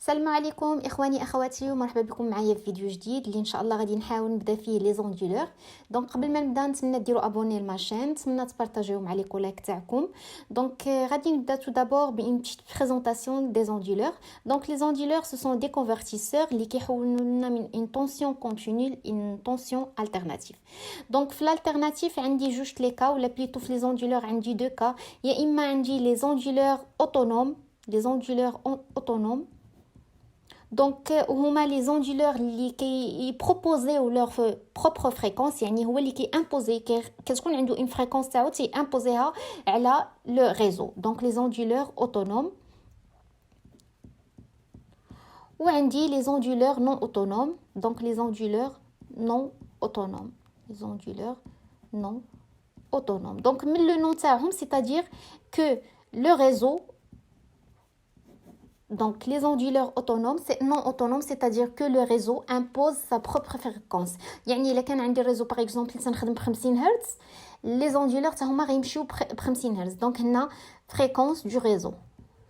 السلام عليكم اخواني اخواتي ومرحبا بكم معايا في فيديو جديد اللي ان شاء الله غادي نحاول نبدا فيه لي زوندولور. دونك قبل ما نبدا نتمنى ديروا ابوني للماشين، نتمنى تبارطاجيو مع لي كولاك تاعكم. دونك غادي نبدا tout d'abord بune petite présentation des onduleurs. Donc les onduleurs ce sont des convertisseurs اللي كيحولوا لنا من une tension continue une tension alternative. Donc في l'alternative عندي جوج لي كا ولا بليتو في لي زوندولور عندي دو كا، يا اما عندي لي زوندولور autonomes les onduleurs autonomes. Donc هما les onduleurs اللي كيبروبوزيو leur propre fréquence، يعني هو اللي كيامبوزي كتكون عنده une fréquence تاعو تيامبوزيها على le réseau. Donc les onduleurs autonomes. وعندي les onduleurs non autonomes. Donc les onduleurs non autonomes. Les onduleurs non autonomes. Donc من le nom تاعهم c'est-à-dire que le réseau. Donc, les onduleurs autonomes, c'est non autonome, c'est-à-dire que le réseau impose sa propre fréquence. يعني إلا كان عندي réseau par exemple اللي تنخدم ب 50 هرتز، les onduleurs تاعهما غيمشيو ب 50 هرتز. Donc هنا fréquence du réseau.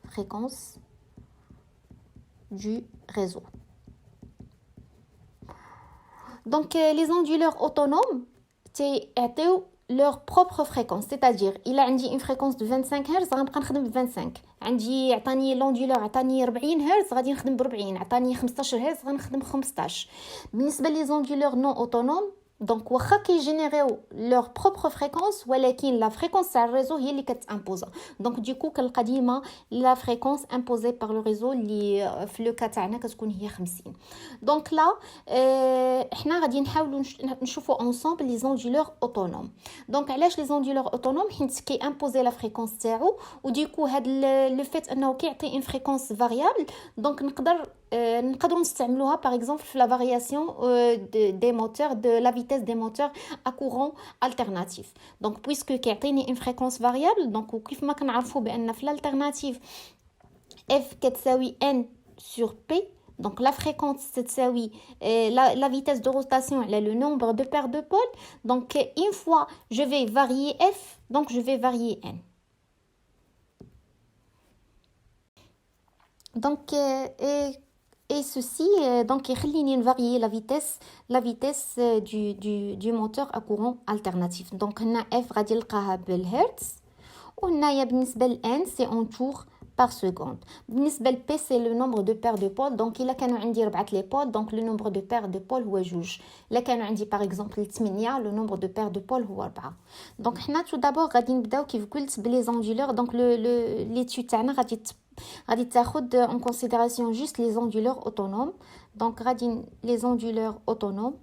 Fréquence du réseau. Donc les onduleurs autonomes تيعطيو leur propre fréquence, c'est-à-dire il a une fréquence de 25 Hz غنبقى نخدم ب 25. عندي عطاني لوندولور عطاني 40 هرتز غادي نخدم ب 40، عطاني 15 هرتز غنخدم ب 15. بالنسبه لي زوندولور نون اوتونوم دونك واخا كيجينيريو لور بروبر فريكونس ولكن لا فريكونس تاع الريزو هي اللي كتامبوزا. دونك ديكو كنلقى ديما لا فريكونس امبوزي بار لو ريزو اللي في لو كا تاعنا كتكون هي 50. دونك لا احنا غادي نحاولوا نشوفوا انصامبل لي زوندولور اوتونوم. دونك علاش لي زوندولور اوتونوم؟ حيت كي امبوزي لا فريكونس تاعو وديكو هاد لو فيت انه كيعطي ان فريكونس فاريابل. دونك نقدروا نستعملوها par exemple في la variation des moteurs de la vitesse des moteurs à courant alternatif. Donc puisque كيعطيني une fréquence variable donc وكيف ما كنعرفوا بان في l'alternative f كتساوي n sur p. Donc la fréquence تساوي la vitesse de rotation على le nombre de paires de pôles. Donc une fois je vais varier f, donc je vais varier n. Donc et ceci donc يخليني نفاريي la vitesse du moteur à courant alternatif. Donc هنا f غادي نلقاها بالهرتز وهنايا بالنسبه ل n c'est en tour par seconde. بالنسبه ل p c'est le nombre de paires de pôles. Donc الا كانوا عندي 4 لي بول donc le nombre de paires de pôles هو 2. الا كانوا عندي par exemple 8 le nombre de paires de pôles هو 4. donc حنا tout d'abord غادي نبداو كيف قلت بلي زوندولور. donc l'étude تاعنا غادي تاخد en considération juste les onduleurs autonomes. donc غادي les onduleurs autonomes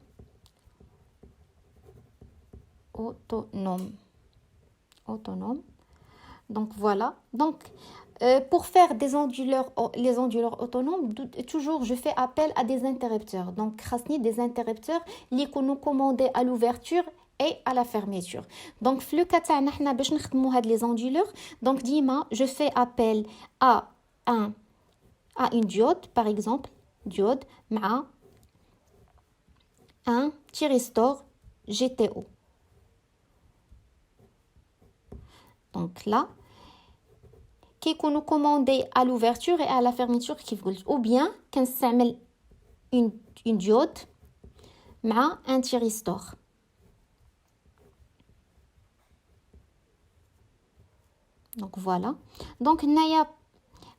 donc voilà. donc pour faire les onduleurs autonomes toujours je fais appel à des interrupteurs. donc خاصني des interrupteurs اللي يكونوا commandés à l'ouverture et à la fermeture. donc في لو كا تاعنا حنا باش نخدموا هاد لي زوندولور donc ديما je fais appel à une diode par exemple diode مع un thyristor GTO. donc là كيكونوا commandés à l'ouverture et à la fermeture كيف قلت، ou bien كنستعمل une diode مع un thyristor. donc voilà. donc هنايا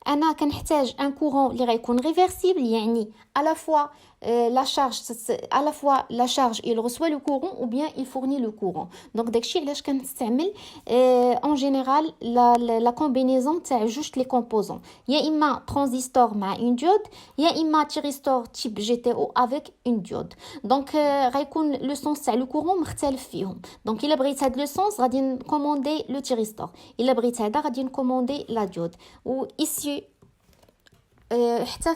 انا كنحتاج ان كورون اللي غيكون ريفرسيبل، يعني à la fois la charge il reçoit le courant ou bien il fournit le courant. donc داكشي علاش كنستعمل en général la combinaison تاع جوج لي composants، يا اما transistor مع une diode يا اما thyristor type GTO avec une diode. donc غيكون لو سونس تاع لو كورون مختلف فيهم. donc الا بغيت هاد لو سونس غادي نكوموندي لو thyristor، الا بغيت هذا غادي نكوموندي لا diode. و ici حتى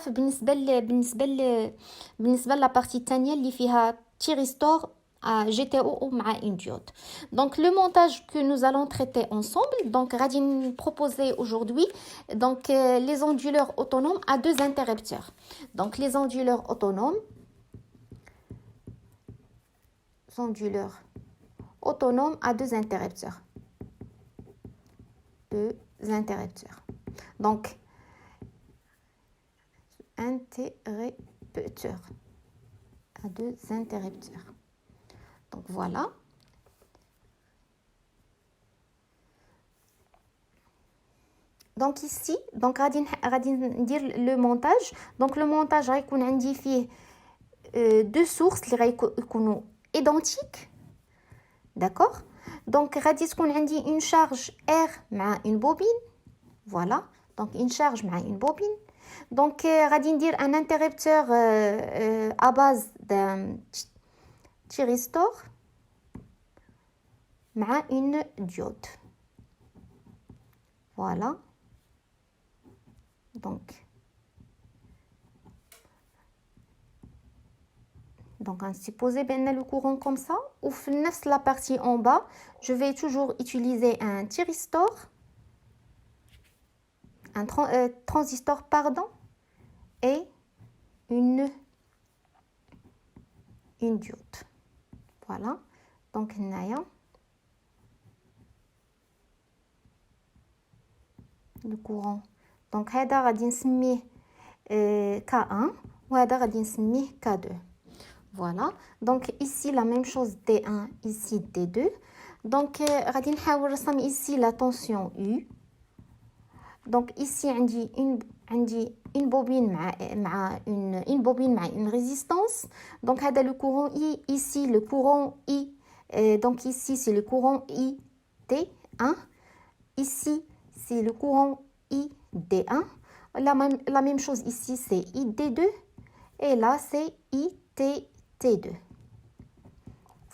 بالنسبه لا بارتي الثانيه اللي فيها thyristor GTO مع une diode. donc le montage que nous allons traiter ensemble donc غادي proposer aujourd'hui donc les onduleurs autonomes à deux interrupteurs. donc les onduleurs autonomes à deux interrupteurs. donc interrupteurs. À 2 interrupteurs. Donc voilà. Donc ici, donc غادي ندير le montage. Donc le montage غيكون عندي فيه deux sources اللي غيكونوا identiques. D'accord? Donc غادي تكون عندي une charge R مع une bobine. Voilà. Donc une charge مع une bobine. Donc غادي ندير un interrupteur à base d'un thyristor مع une diode. Voilà. Donc on suppose bien le courant comme ça. Ou la partie en bas, je vais toujours utiliser un thyristor, un transistor, pardon, et une diode. Voilà. Donc le courant. Donc هذا غادي نسميه K1 وهذا غادي نسميه K2. Voilà. Donc ici la même chose D1, ici D2. Donc غادي نحاول نرسم ici la tension U. Donc ici عندي une bobine مع une bobine مع une résistance. Donc هذا le courant I, ici le courant I. Donc ici c'est le courant IT1. Ici c'est le courant ID1. La même chose ici, c'est ID2. Et là, c'est ITT2.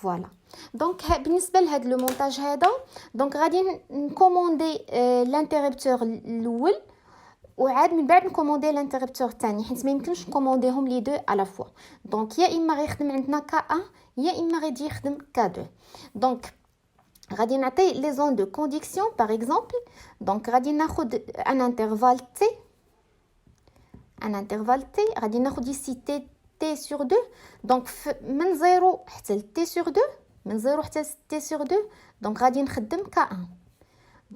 Voilà. Donc, بالنسبة لهذا le montage هذا, donc غادي نكوموندي l'interrupteur الأول وعاد من بعد نكوموندي l'interrupteur الثاني حيت ما يمكنش نكومونديهم لي دو على فوا. Donc يا إما غيخدم عندنا K1 يا إما غادي يخدم K2. Donc غادي نعطي les ondes de conduction par exemple. Donc غادي ناخذ un intervalle T. Un intervalle T, غادي ناخذ ici T sur 2. Donc من 0 حتى T sur 2, من 0 حتى T sur 2. Donc غادي نخدم K1.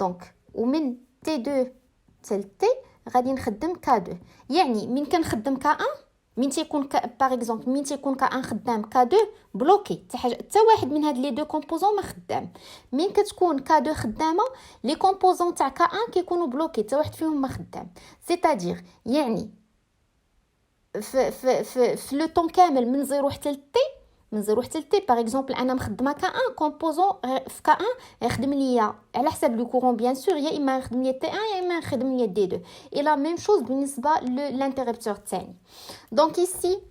Donc ومن T2 حتى T غادي نخدم K2. يعني من كنخدم K1 من تيكون باغ اكزومبل من تيكون K1 خدام K2 بلوكي حتى واحد من هاد لي دو كومبوزون ما خدام. من كتكون K2 خدامه لي كومبوزون تاع K1 كيكونوا بلوكي حتى واحد فيهم ما خدام. سيتادير يعني في لو طون كامل من 0 حتى لتي من 0 حتى لتي باغ اكزومبل انا مخدمه K1 كومبوزون في K1 يخدم ليا على حساب لو كورون بيان سور يا اما يخدم ليا T1 يا اما يخدم ليا D2 اي لا ميم شوز بالنسبه للانتربتور الثاني. دونك ايسي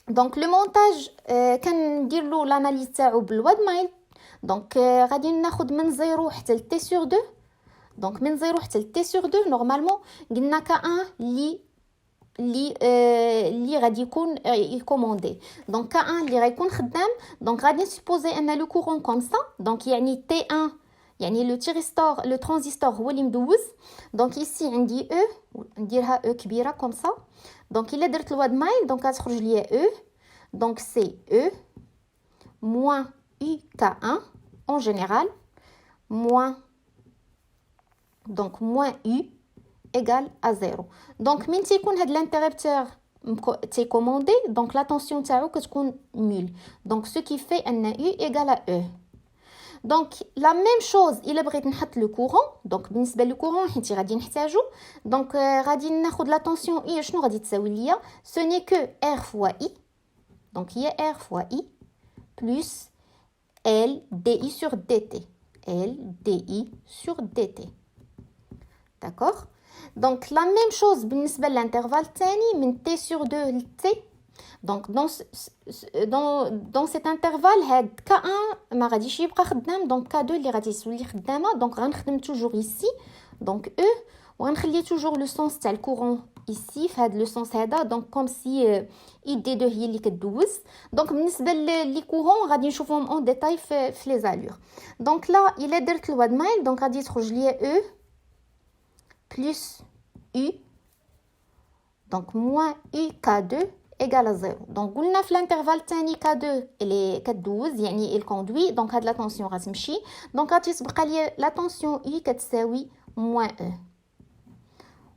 دونك لو مونتاج كندير له لاناليز تاعو بالواد مايل. دونك غادي ناخذ من 0 حتى لتي سور 2. دونك من 0 حتى لتي سور 2 نورمالمون قلنا K1 اللي غادي يكون يكوموندي. دونك K1 اللي غيكون خدام. دونك غادي نسبوزي ان لو كورون كوم سا. دونك يعني T1 يعني لو تيريستور لو ترانزستور هو اللي مدوز. دونك ايسي عندي او نديرها او كبيره كوم سا. دونك الا درت الواد مايل دونك غتخرج ليا او. دونك سي او موان يو K1 en général moins donc moins U égale à 0. Donc من تيكون هاد l'interrupteur تيكوموندي donc la tension تاعو كتكون nulle. Donc ce qui fait ان U égale à E. Donc la même chose الا بغيت نحط le courant. Donc بالنسبه لو courant حيت غادي نحتاجو. Donc غادي ناخذ la tension I شنو غادي تساوي ليا ce n'est que R fois I. Donc هي R fois I plus L DI sur DT. L DI sur DT. D'accord? Donc la même chose بالنسبة l'intervalle الثاني من T sur 2 ل T. Donc dans cet intervalle هاد K1 ما غاديش يبقى خدام. Donc K2 اللي غادي يولي خدامه. Donc غنخدم toujours ici. Donc E وغنخلي toujours le sens تاع الكورون ici في هاد le sens هذا. Donc comme si ID2 هي اللي كدوز. Donc بالنسبة لي كورون غادي نشوفهم en détail في les allures. Donc là إلا درت الواد مايل donc غادي تخرج ليا E plus U, donc moins U K2 égale à 0. Donc قلنا في l'intervalle تاني K2 اللي كدوز يعني il conduit. Donc هاد la tension غتمشي. Donc غادي تبقى لي la tension U كتساوي moins E.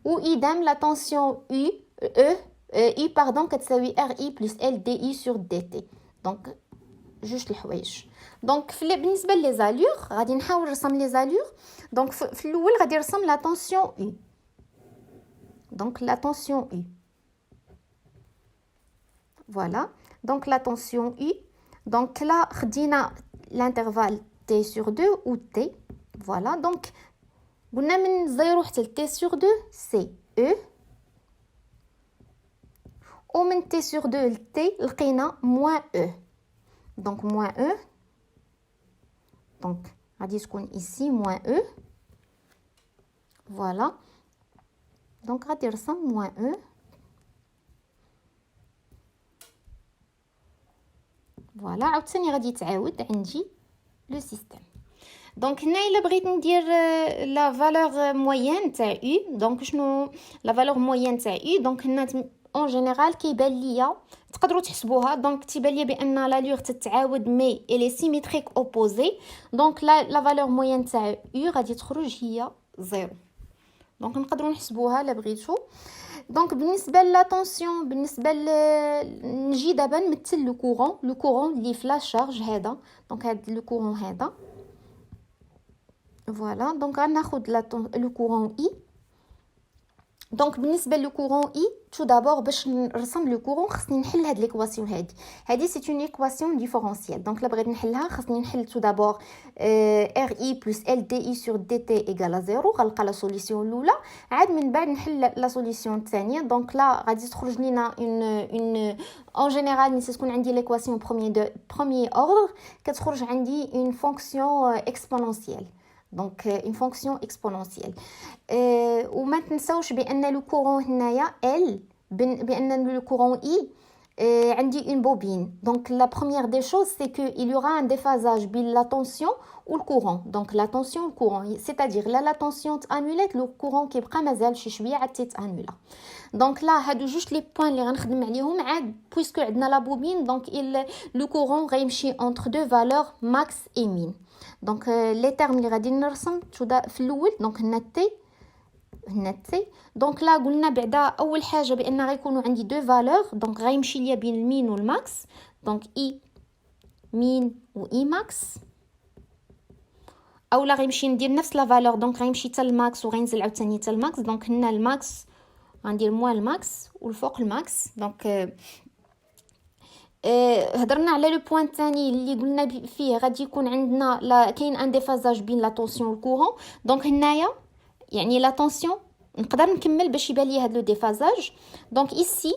ou idem la tension U, E اي باردون كتساوي ار اي بلس ال دي اي سور دي تي. دونك جوج الحوايج. دونك بالنسبه لي زالور غادي نحاول نرسم لي زالور. دونك في الاول غادي نرسم لا طونسيون اي. دونك لا طونسيون اي فوالا. دونك لا طونسيون اي. دونك là خدينا l'intervalle t sur 2 ou t. Voilà, donc قلنا من 0 حتى t sur 2 c'est e. ومن t sur 2 ل t لقينا moins e. Donc moins e. Donc غادي تكون ici moins e. Voilà. Donc غادي نرسم moins e. Voilà, عاوتاني غادي تعاود عندي لو سيستيم. دونك هنا الا بغيت ندير لا فالور موين تاع u. دونك شنو لا فالور موين تاع u؟ دونك هنا اون جينيرال كيبان ليا تقدروا تحسبوها. دونك تيبان ليا بان لا لور تتعاود مي الي سيميتريك اوبوزي. دونك لا فالور موين تاع u غادي تخرج هي 0. دونك نقدروا نحسبوها الا بغيتو. دونك بالنسبه لا طونسيون بالنسبه نجي دابا نمثل لو كورون اللي في لا شارج هذا. دونك هذا لو كورون هذا فوالا. دونك غناخذ لو كورون اي. دونك بالنسبه لو كورون اي تو دابور باش نرسم لو كورون خصني نحل هاد ليكواسيون هادي سي اون ايكواسيون ديفيرونسيال. دونك لا بغيت نحلها خصني نحل تو دابور ار اي بلس ال دي اي سور دي تي ايغال 0. غنلقى لا سوليسيون الاولى عاد من بعد نحل لا سوليسيون الثانيه. دونك لا غادي تخرج لينا اون اون جينيرال ملي تكون عندي ليكواسيون بروميير اوردر كتخرج عندي اون فونكسيون اكسبونونسيال. دونك اون فونكسيون اكسبونونسيال. وما تنساوش بان لو كورون هنايا ال بان لو كورون اي عندي اون بوبين. دونك لا بروميير دي شوز سي كو il y aura un déphasage بين لا طونسيون و الكورون. دونك لا طونسيون الكورون c'est-à-dire لا طونسيون تانولات لو كورون كيبقى مازال شي شويه عاد تانولا. دونك لا هادو جوج لي بوين اللي غنخدم عليهم عاد بويسكو عندنا لا بوبين. دونك لو كورون غيمشي entre deux valeurs max et min. دونك لي تيرم اللي غادي نرسم في الاول دونك هنا تي. دونك لا قلنا بعدا اول حاجه بان غيكونوا عندي دو فالور. دونك غيمشي ليا بين المين والماكس. دونك اي مين و اي ماكس. اولا غيمشي ندير نفس لا فالور. دونك غيمشي حتى الماكس وغينزل عاوتاني حتى الماكس. دونك هنا الماكس غندير موان الماكس والفوق الماكس. دونك هضرنا على لو بوين الثاني اللي قلنا فيه غادي يكون عندنا كاين ان ديفازاج بين لا طونسيون والكورون. دونك هنايا يعني لا طونسيون نقدر نكمل باش يبان لي هذا لو ديفازاج. دونك ايسي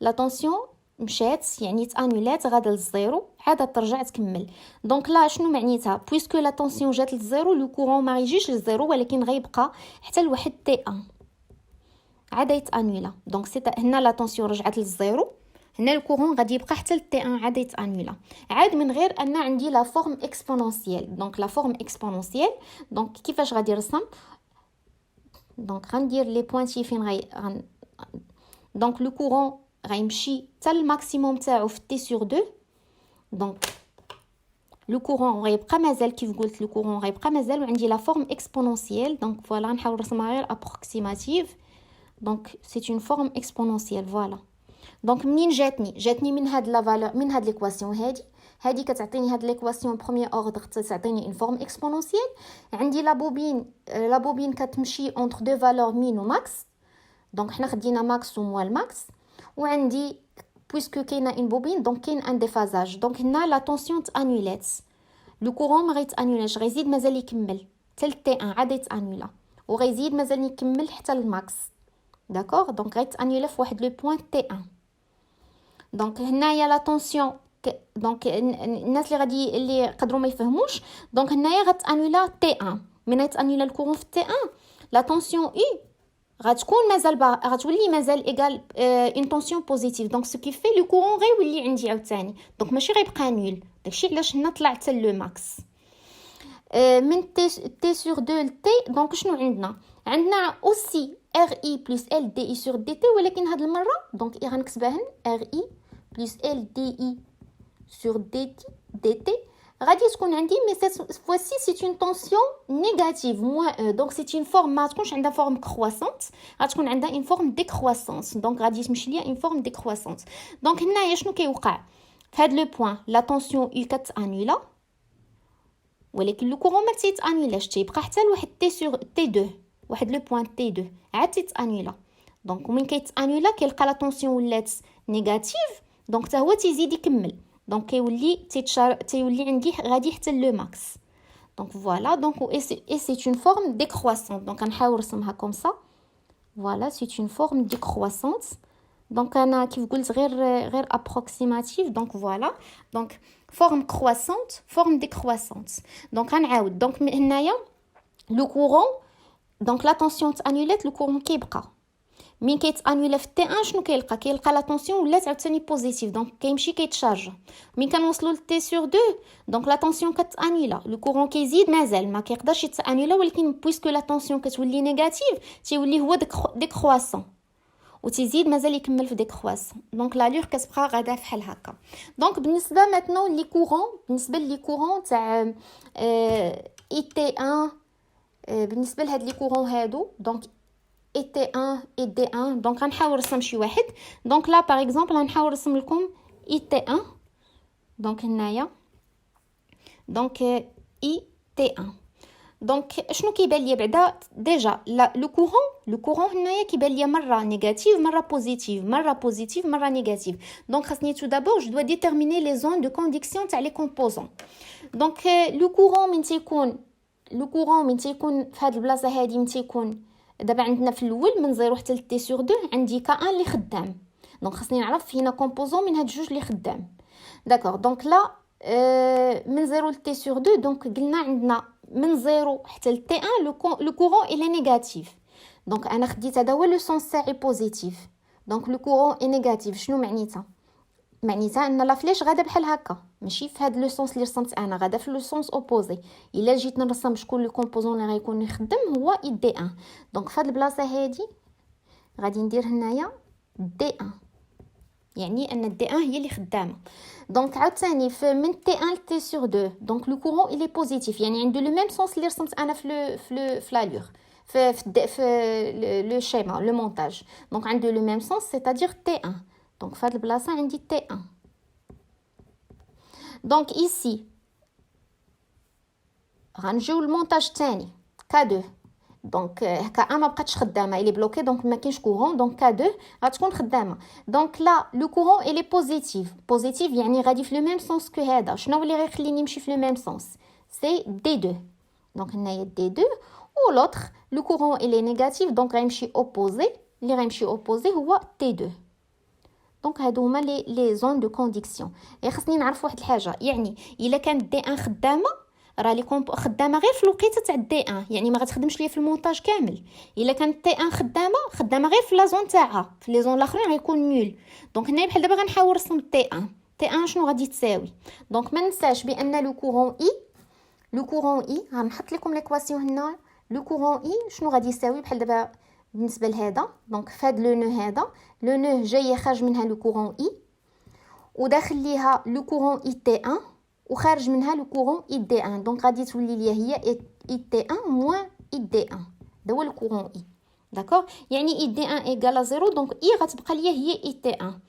لا طونسيون مشات يعني تانولات غادا للزيرو عاد ترجع تكمل. دونك لا شنو معنيتها؟ بويسكو لا طونسيون جات للزيرو لو كورون ما يجيش للزيرو ولكن غيبقى حتى لواحد تي 1 عاد يتانولا. دونك هنا لا طونسيون رجعت للزيرو. هنا الكورون غادي يبقى حتى لتي 1 عاد يتانولا عاد من غير ان عندي لا فورم اكسبونونسيال. دونك لا فورم اكسبونونسيال دونك كيفاش غادي نرسم؟ دونك غندير لي بوينتي فين دونك لو كورون غيمشي حتى الماكسيموم تاعو في تي سور 2. دونك لو كورون غيبقى مازال كيف قلت لو كورون غيبقى مازال وعندي لا فورم اكسبونونسيال. دونك فوالا نحاول نرسمها غير ابروكسيماتيف. دونك سي اون فورم اكسبونونسيال فوالا. دونك منين جاتني من هاد لا فالور من هاد ليكواسيون هادي كتعطيني هاد ليكواسيون بروميير اوردر تعطيني اون فورم اكسبونونسيال. عندي لا بوبين كتمشي اونتر دو فالور مين و ماكس. دونك حنا خدينا ماكس و موال ماكس. وعندي بويسكو كاينه اون بوبين دونك كاين ان ديفازاج. دونك هنا لا طونسيون تانولات لو كورون ما غيتانولاش غيزيد مازال يكمل حتى تي 1 عاد يتانولا وغيزيد مازال يكمل حتى الماكس. داكوغ دونك غيتانولا في واحد لو بوين تي 1. دونك هنايا لا طونسيون دونك الناس اللي يقدروا ما يفهموش. دونك هنايا غتانولا تي 1 من غتانولا الكورون في تي 1 لا طونسيون اي غتكون مازال غتولي مازال ايغال اون طونسيون بوزيتيف. دونك سو كي في لو كورون غيولي عندي عاوتاني. دونك ماشي غيبقى نول. داكشي علاش هنا طلع حتى لو ماكس من تي سور 2 لتي. دونك شنو عندنا اوسي ار اي بلس ال دي اي سور دي تي ولكن هاد المره دونك غنكتبها ار اي بلس ال دي اي سور دي تي غادي تكون عندي مي cette fois-ci c'est une tension négative moins E. Donc c'est une forme ما تكونش عندها forme croissante, غتكون عندها une forme décroissante. Donc غادي تمشي ليا une forme décroissante. Donc هنايا شنو كيوقع في هذا لو بوين لا tension U كتانولا ولكن لو كورون ما تيتانولاش تيبقى حتى لواحد تي سور تي 2 واحد لو بوين تي 2 عاد تيتانولا. دونك ومن كيتانولا كيلقى لا طونسيون ولات نيجاتيف دونك حتى هو تيزيد يكمل دونك تيولي عندي غادي حتى لو ماكس. دونك فوالا دونك اي سي اون فورم ديكرواسونت. دونك غنحاول نرسمها كوم سا. فوالا سي اون فورم ديكرواسونت. دونك انا كيف قلت غير ابروكسيماتيف. دونك فوالا دونك فورم كرواسونت فورم ديكرواسونت. دونك غنعاود دونك هنايا لو كورون دونك لا طونسيون تانولات لو كورون كيبقى مين كيتانولا في تي 1 شنو كيلقى لا طونسيون ولات عاوتاني بوزيتيف دونك كيمشي كيتشارج. مين كنوصلوا لتي سور 2 دونك لا طونسيون كتانولا لو كورون كيزيد مازال ما كيقدرش يتانولا ولكن بويسكو لا طونسيون كتولي نيجاتيف تيولي هو ديكرواسون وتزيد مازال يكمل في ديكرواسون. دونك لا لور كتبقى غادا فحال هكا. دونك بالنسبه ماتنو لي كورون بالنسبه لي كورون تاع اي تي 1 بالنسبه لهاد لي كورون هادو دونك اي تي 1 اي دي 1 دونك غنحاول نرسم شي واحد. دونك لا باغ اكزومبل غنحاول نرسم لكم اي تي 1 دونك هنايا دونك اي تي 1 دونك شنو كيبان ليا بعدا ديجا لو كورون هنايا كيبان ليا مره نيجاتيف مره بوزيتيف مره بوزيتيف مره نيجاتيف. دونك خاصني تو دابور جو دو ديتيرميني لي زون دو كونديكسيون تاع لي كومبوزون. دونك لو كورون من تيكون في هاد البلاصه هادي من تيكون دابا عندنا في الاول من 0 حتى ل تي سور 2 عندي كا 1 اللي خدام. دونك خاصني نعرف هنا كومبوزون من هاد جوج اللي خدام. داكوغ دونك لا من 0 ل تي سور 2 دونك قلنا عندنا من 0 حتى ل تي 1 لو كورون الى نيجاتيف. دونك انا خديت هذا هو لو سونس تاعي بوزيتيف. دونك لو كورون اي نيجاتيف شنو معنيتها ان لا فليش غادا بحال هكا ماشي في هذا لو سونس اللي رسمت انا غادا في لو سونس اوبوزي. الا جيت نرسم شكون لو كومبوزون اللي غيكون يخدم هو اي دي 1. دونك في هذه البلاصه هذه غادي ندير هنايا دي 1 يعني ان دي 1 هي اللي خدامه. دونك عاوتاني من تي 1 ل تي سور 2 دونك لو كورون الي بوزيتيف يعني عنده لو ميم سونس اللي رسمت انا في لا لور في لو شيما لو مونتاج. دونك عنده لو ميم سونس سيتادير تي 1. دونك في هذه البلاصه عندي تي 1. دونك ايسي غنجيو المونتاج الثاني كا 2 دونك كا 1 ما بقاتش خدامه الي بلوكي دونك ما كاينش كورون دونك كا 2 غتكون خدامه. دونك لا لو كورون الي بوزيتيف يعني غادي في لو ميم سونس كو هذا. شنو اللي غيخليني نمشي في لو ميم سونس سي دي 2. دونك هنايا دي 2 و لوطر لو كورون الي نيجاتيف دونك غيمشي اوبوزي اللي غيمشي اوبوزي هو تي 2. دونك هادو هما لي زون دو كونديكسيون. خاصني نعرف واحد الحاجه يعني الا كانت دي 1 خدامه راه لي خدامه غير في الوقيته تاع دي 1 يعني ما غتخدمش ليا في المونتاج كامل. الا كانت تي 1 خدامه غير في لا زون تاعها في لي زون الاخرين غيكون نول. دونك هنا بحال دابا غنحاول نرسم تي 1 شنو غادي تساوي. دونك ما ننساش بان لو كورون اي غنحط لكم ليكواسيون هنا. لو كورون اي شنو غادي يساوي بحال دابا بالنسبه لهذا دونك فهاد لو نو هذا لو نو جايه خارج منها لو كورون اي وداخل ليها لو كورون اي تي 1 وخارج منها لو كورون اي دي 1. دونك غادي تولي ليا هي اي تي 1 موان اي دي 1 دا هو لو كورون اي. داكوغ يعني اي دي 1 ايغال 0 دونك اي غتبقى ليا هي اي تي 1.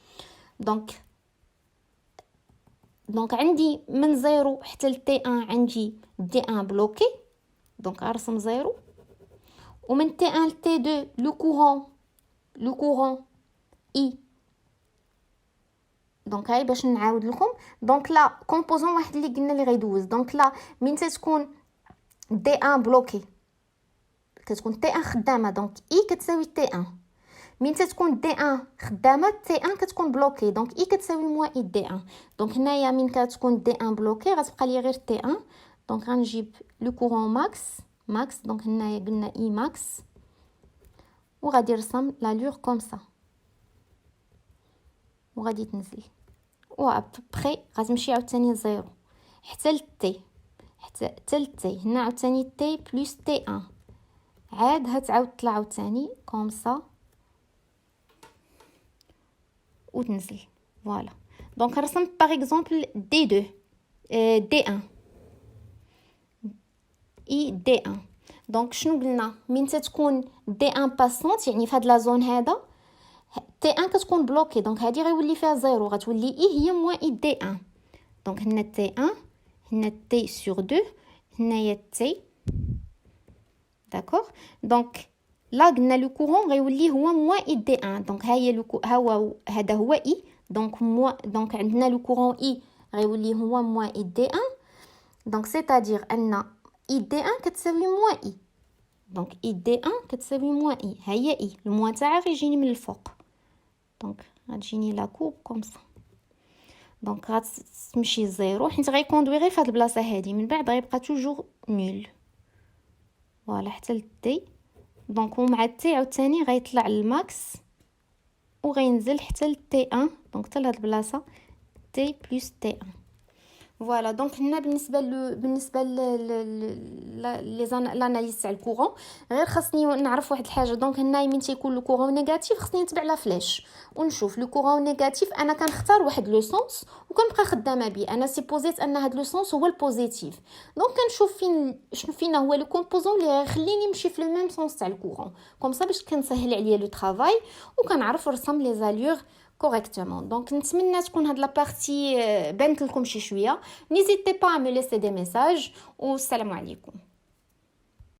دونك عندي من 0 حتى ل تي 1 عندي دي 1 بلوكي دونك غنرسم 0 ومن تي 1 ل تي 2 لو كورون اي. دونك هاي باش نعاود لكم. دونك لا كومبوزون واحد اللي قلنا اللي غيدوز. دونك لا من تتكون دي 1 بلوكي كتكون تي 1 خدامه دونك اي كتساوي تي 1. من تتكون دي 1 خدامه تي 1 كتكون بلوكي دونك اي كتساوي موان اي دي 1. دونك هنايا من كتكون دي 1 بلوكي غتبقى لي غير تي 1. دونك غنجيب لو كورون ماكس دونك هنايا قلنا اي ماكس وغادي نرسم لا لور كوم سا وغادي تنزل و ابري غتمشي عاوتاني 0 حتى للتي هنا عاوتاني تي بلس تي 1 عاد هتعاود تطلع عاوتاني كوم سا وتنزل. فوالا دونك رسمت باغ اكزومبل دي 2 دي 1 اي دي 1. دونك شنو قلنا من تتكون دي 1 باسونت يعني في هاد لا زون هذا تي 1 كتكون بلوكي دونك هادي غيولي فيها زيرو غتولي اي هي موان اي دي 1. دونك هنا تي 1 هنا تي سور 2 هنايا تي داكوغ. دونك لا قلنا لو كورون غيولي هو موان اي دي 1 دونك ها هي هذا هو اي دونك دونك عندنا لو كورون اي غيولي هو موان اي دي 1 دونك سيتادير ان اي دي 1 كتساوي موان اي دونك اي دي 1 كتساوي موان اي ها هي اي الموان تاعها غيجيني من الفوق دونك غتجيني لا كورب كوم سا دونك غتمشي زيرو حيت غيكوندوي غير في هاد البلاصه هادي من بعد غيبقى توجور نول فوالا حتى للتي دونك ومع التي عاوتاني غيطلع الماكس وغينزل حتى للتي 1 دونك حتى لهاد البلاصه تي بلس تي 1 فوالا. دونك هنا بالنسبه لاناليز تاع الكورون غير خاصني نعرف واحد الحاجه. دونك هنا من تيكون لو كورون نيجاتيف خاصني نتبع لا فلاش ونشوف لو كورون نيجاتيف انا كنختار واحد لو سونس وكنبقى خدامه بيه. انا سيبوزيت ان هاد لو سونس هو البوزيتيف دونك كنشوف فين هو لو كومبوزون اللي غيخليني نمشي في لو ميم سونس تاع الكورون كوم صا باش كنسهل عليا لو طرافاي وكنعرف نرسم لي زالور correctement. Donc نتمنى تكون هاد لا بارتي بانت لكم شي شويه. N'hésitez pas à me laisser des messages والسلام عليكم.